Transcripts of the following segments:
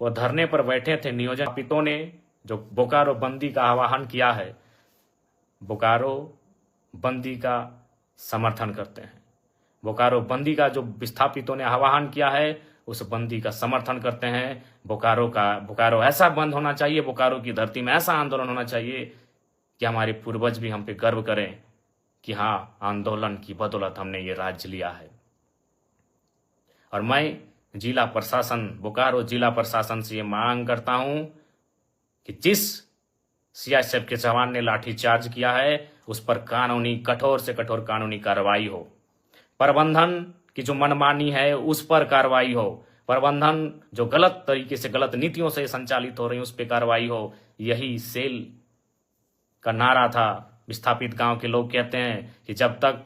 वो धरने पर बैठे थे नियोजन पितों ने जो बोकारो बंदी का आह्वान किया है, बोकारो बंदी का समर्थन करते हैं। बोकारो बंदी का जो विस्थापितों ने आह्वान किया है उस बंदी का समर्थन करते हैं। बोकारो ऐसा बंद होना चाहिए, बोकारो की धरती में ऐसा आंदोलन होना चाहिए कि हमारे पूर्वज भी हम पे गर्व करें कि हाँ, आंदोलन की बदौलत हमने ये राज्य लिया है। और मैं जिला प्रशासन, बोकारो जिला प्रशासन से ये मांग करता हूं कि जिस सीआईएसएफ के जवान ने लाठीचार्ज किया है उस पर कठोर से कठोर कानूनी कार्रवाई हो। प्रबंधन की जो मनमानी है उस पर कार्रवाई हो। प्रबंधन जो गलत तरीके से, गलत नीतियों से संचालित हो रही है उस पर कार्रवाई हो। यही सेल का नारा था। विस्थापित गांव के लोग कहते हैं कि जब तक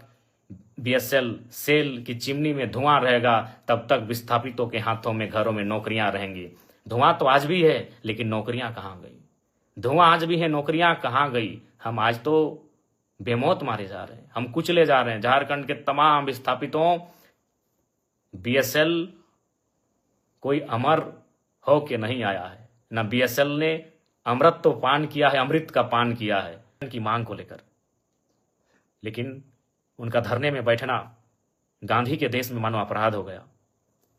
बीएसएल सेल की चिमनी में धुआं रहेगा तब तक विस्थापितों के हाथों में, घरों में नौकरियां रहेंगी। धुआं तो आज भी है लेकिन नौकरियां कहां गई? धुआं आज भी है, नौकरियां कहां गई? हम आज तो बेमौत मारे जा रहे हैं, हम कुचले जा रहे हैं। झारखंड के तमाम विस्थापितों, बीएसएल कोई अमर हो के नहीं आया है, न बीएसएल ने अमृत तो पान किया है, अमृत का पान किया है उनकी मांग को लेकर। लेकिन उनका धरने में बैठना गांधी के देश में मानो अपराध हो गया।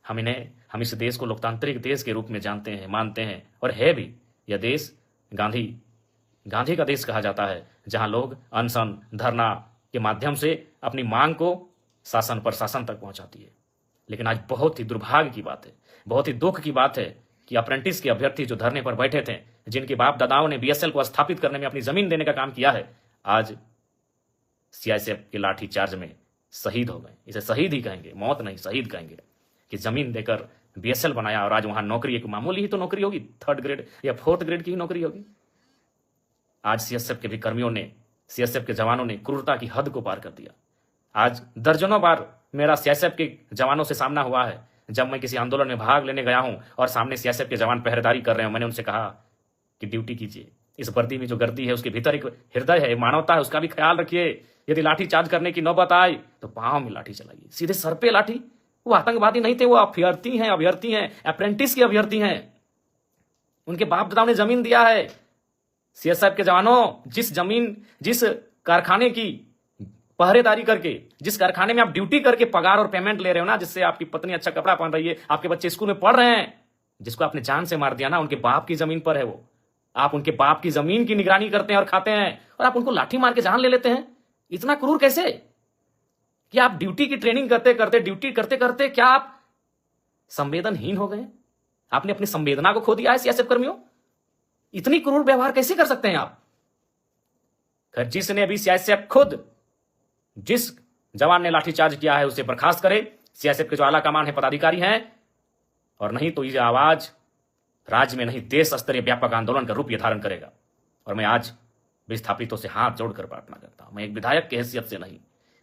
हम इस देश को लोकतांत्रिक देश के रूप में जानते हैं, मानते हैं, और है भी। यह देश गांधी का देश कहा जाता है, जहां लोग अनशन, धरना के माध्यम से अपनी मांग को शासन प्रशासन तक पहुंचाती है। लेकिन आज बहुत ही दुर्भाग्य की बात है, बहुत ही दुख की बात है कि अप्रेंटिस के अभ्यर्थी जो धरने पर बैठे थे, जिनके बाप दादाओं ने बीएसएल को स्थापित करने में अपनी जमीन देने का काम किया है, आज सीआईएसएफ के लाठीचार्ज में शहीद हो गए। इसे शहीद ही कहेंगे, मौत नहीं, शहीद कहेंगे। कि जमीन देकर बीएसएल बनाया और आज वहां नौकरी एक मामूली ही तो नौकरी होगी, 3rd ग्रेड या 4th ग्रेड की ही नौकरी होगी। आज सीएसएफ के भी कर्मियों ने, सीएसएफ के जवानों ने क्रूरता की हद को पार कर दिया। आज दर्जनों बार मेरा सीएसएफ के जवानों से सामना हुआ है। जब मैं किसी आंदोलन में भाग लेने गया हूं और सामने सीएसएफ के जवान पहरेदारी कर रहे हो, मैंने उनसे कहा कि ड्यूटी कीजिए। इस वर्दी में जो गर्दी है उसके भीतर एक हृदय है, मानवता है, उसका भी ख्याल रखिए। यदि लाठी चार्ज करने की नौबत आए तो पांव में लाठी चलाइए, सीधे सर पे लाठी। वो आतंकवादी नहीं थे, वो अभ्यर्थी हैं, अप्रेंटिस के अभ्यर्थी हैं। उनके बाप दादाओं ने जमीन दिया है। सीएसएफ के जवानों, जिस कारखाने की पहरेदारी करके, जिस कारखाने में आप ड्यूटी करके पगार और पेमेंट ले रहे हो ना, जिससे आपकी पत्नी अच्छा कपड़ा पहन रही है, आपके बच्चे स्कूल में पढ़ रहे हैं, जिसको आपने जान से मार दिया ना, उनके बाप की जमीन पर है वो। आप उनके बाप की जमीन की निगरानी करते हैं और खाते हैं, और आप उनको लाठी मार के जान ले लेते हैं। इतना क्रूर कैसे कि आप ड्यूटी की ट्रेनिंग ड्यूटी करते करते क्या आप संवेदनहीन हो गए? आपने अपनी संवेदना को खो दिया है सीएसएफ कर्मियों। इतनी क्रूर व्यवहार कैसे कर सकते हैं आप? खैर, जिसने अभी सीआईएसएफ खुद, जिस जवान ने लाठीचार्ज किया है उसे बर्खास्त करे। सीआईएसएफ के जो आला कमान है, पदाधिकारी हैं, और नहीं तो ये आवाज राज्य में नहीं देश स्तरीय व्यापक आंदोलन का रूप ये धारण करेगा। और मैं आज विस्थापितों से हाथ जोड़कर प्रार्थना करता हूं। मैं एक विधायक की हैसियत से नहीं,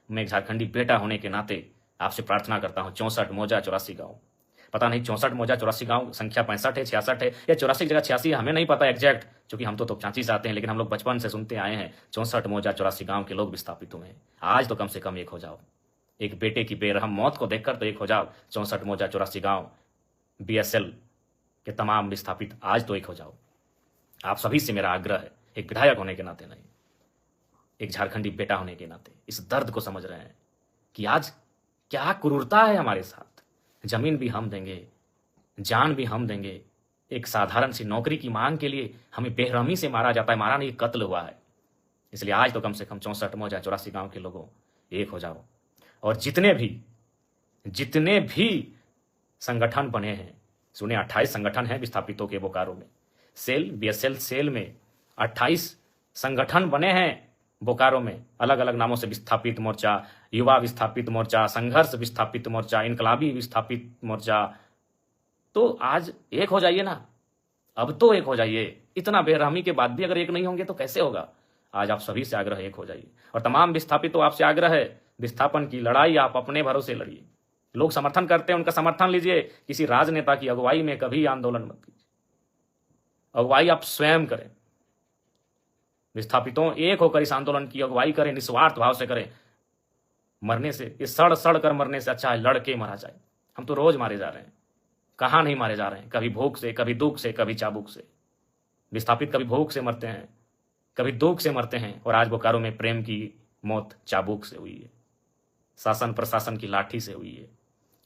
मैं एक झारखंडी बेटा होने के नाते आपसे प्रार्थना करता हूं। 64 मौजा 84 गांव, पता नहीं 64 मौजा 84 गांव संख्या 65 है, 66 है, या 84 की जगह 86 है, हमें नहीं पता एग्जैक्ट, क्योंकि हम तो तोपचांची से आते हैं। लेकिन हम लोग बचपन से सुनते आए हैं 64 मौजा 84 गांव के लोग विस्थापित हुए हैं। आज तो कम से कम एक हो जाओ। एक बेटे की बेरहम मौत को देखकर तो एक हो जाओ। 64 मौजा 84 गांव बीएसएल के तमाम विस्थापित, आज तो एक हो जाओ। आप सभी से मेरा आग्रह है, एक विधायक होने के नाते नहीं, एक झारखंडी बेटा होने के नाते इस दर्द को समझ रहे हैं कि आज क्या क्रूरता है हमारे साथ। जमीन भी हम देंगे, जान भी हम देंगे। एक साधारण सी नौकरी की मांग के लिए हमें बेरहमी से मारा जाता है, मारा नहीं, कत्ल हुआ है। इसलिए आज तो कम से कम 64 मौजा 84 गांव के लोगों एक हो जाओ। और जितने भी संगठन बने हैं, सुने 28 संगठन हैं विस्थापितों के बोकारो में। बीएसएल सेल में 28 संगठन बने हैं बोकारो में, अलग अलग नामों से। विस्थापित मोर्चा, युवा विस्थापित मोर्चा, संघर्ष विस्थापित मोर्चा, इनकलाबी विस्थापित मोर्चा। तो आज एक हो जाइए ना, अब तो एक हो जाइए। इतना बेरहमी के बाद भी अगर एक नहीं होंगे तो कैसे होगा? आज आप सभी से आग्रह, एक हो जाइए। और तमाम विस्थापितों आपसे आग्रह है, विस्थापन की लड़ाई आप अपने भरोसे लड़िए। लोग समर्थन करते हैं, उनका समर्थन लीजिए। किसी राजनेता की अगुवाई में कभी आंदोलन मत कीजिए, अगुवाई आप स्वयं करें। विस्थापितों एक होकर इस आंदोलन की अगुवाई करें, निस्वार्थ भाव से करें। मरने से, इस सड़ कर मरने से अच्छा है लड़के मारा जाए। हम तो रोज मारे जा रहे हैं, कहाँ नहीं मारे जा रहे हैं, कभी भूख से, कभी दुख से, कभी चाबुक से। विस्थापित कभी भूख से मरते हैं, कभी दुख से मरते हैं, और आज बोकारो में प्रेम की मौत चाबुक से हुई है, शासन प्रशासन की लाठी से हुई है।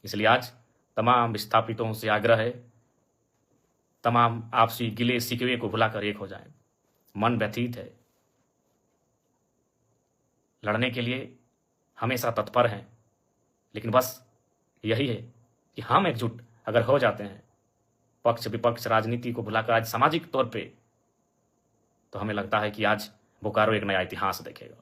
इसलिए आज तमाम विस्थापितों से आग्रह है, तमाम आपसी गिले शिकवे को भुलाकर एक हो जाएं। मन व्यथित है, लड़ने के लिए हमेशा तत्पर हैं, लेकिन बस यही है कि हम एकजुट अगर हो जाते हैं, पक्ष विपक्ष राजनीति को भुलाकर आज सामाजिक तौर पे, तो हमें लगता है कि आज बोकारो एक नया इतिहास देखेगा।